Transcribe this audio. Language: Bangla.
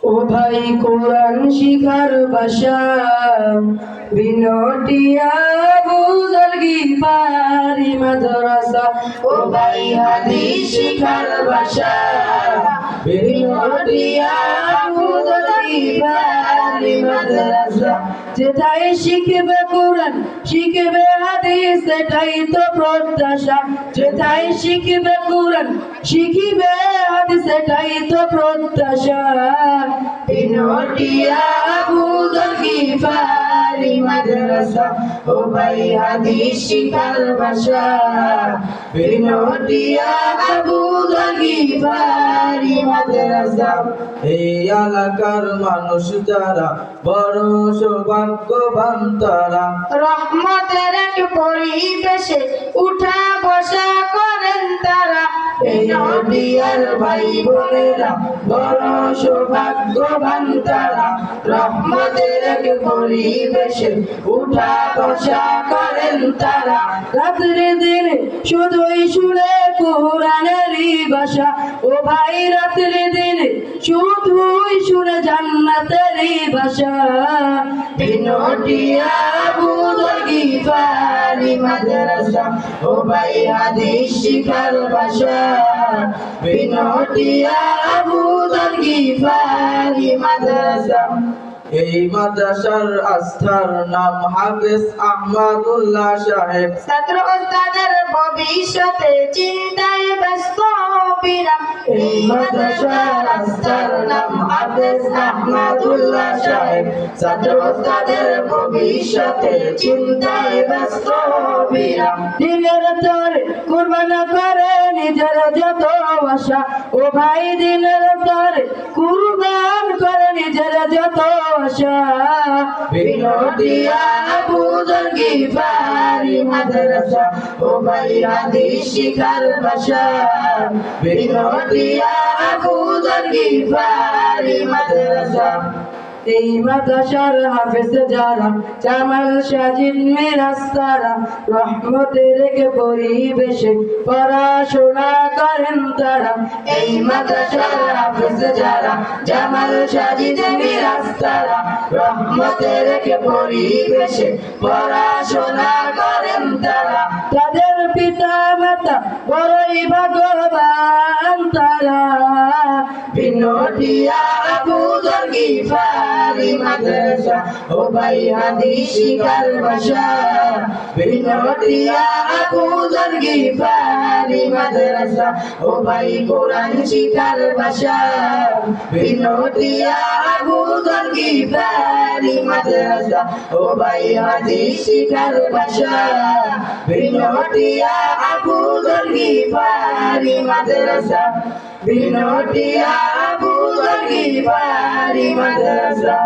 ও ভাই কোরআন শিখার ভাষা বিনটিয়া বুদল গিফারি মাদ্রাসা। ও ভাই হাদিস শিখার ভাষা বিনটিয়া বুদল গিফারি মাদ্রাসা। যেটাই শিখবে কোরআন শিখবে হাদিস সেটাই তো প্রত্যাশা। যেটাই শিখবে কোরআন শিখবে হাদিস সেটাই তো প্রত্যাশা। বিনটিয়া বুদল গিফারি মাদ্রাসা। ও ভাই হাদিস শিখার ভাষা বিনটিয়া বুদল গিফারি মাদ্রাসা। এই এলাকার মানুষ যারা বড় সৌভাগ্যবান তারা, রহমতের এক পরিবেশে উঠা বসা করেন তারা। বিনটিয়ার ভাই বোনেরা বড় সৌভাগ্যবান তারা, রহমতের এক পরিবেশে উঠা বসা করেন তারা। রাত্রে দিনে শুধুই শুনে কোরআনেরই ভাষা। ও ভাই রাত্রে দিনে শুধুই শুনে জান্নাতেরই ভাষা। বিনটিয়া বুদল গিফারি মাদ্রাসা। ও ভাই হাদিস শিখার ভাষা বিনটিয়া বুদল গিফারি মাদ্রাসা। এই মাদ্রাসার আস্থার নাম হাফেজ আহমদুল্লাহ সাহেব। ছাত্র ওস্তাদের ভবিষ্যতে চিন্তায় ব্যস্ত বিরাম। এই মাদ্রাসার আস্থার নাম হাফেজ আহমদুল্লাহ সাহেব। ছাত্র ওস্তাদের ভবিষ্যতে চিন্তায় ব্যস্ত বিরাম। দিনের তরে কুরবান করে নিজের যত আশা। ও ভাই দিনের তরে কুরবান করে নিজের যত আশা। বিনটিয়া বুদল গিফারি মাদ্রাসা। ও ভাই হাদিস শিখার ভাষা বিনটিয়া বুদল গিফারি মাদ্রাসা। এই মাদ্রাসার হাফেজ যারা জামাল সাজিদ মিরাজ তারা, রহমতের এক পরিবেশে পড়াশোনা করেন তারা। এই মাদ্রাসার হাফেজ যারা জামাল সাজিদ মিরাজ তারা, রহমতের এক পরিবেশে পড়াশোনা করেন তারা। তাদের পিতা মাতা বড়ই ভাগ্যবান তারা। বিনটিয়া বুদল গিফারি মাদ্রাসা। ও ভাই হাদিস শিখার ভাষা বিনটিয়া বুদল গিফারি মাদ্রাসা। ও ভাই কোরআন শিখার ভাষা বিনটিয়া বুদল গিফারি মাদ্রাসা। ও ভাই হাদিস শিখার ভাষা বিনটিয়া বুদল গিফারি মাদ্রাসা। বিনটিয়া বুদল গিফারি মাদ্রাসা।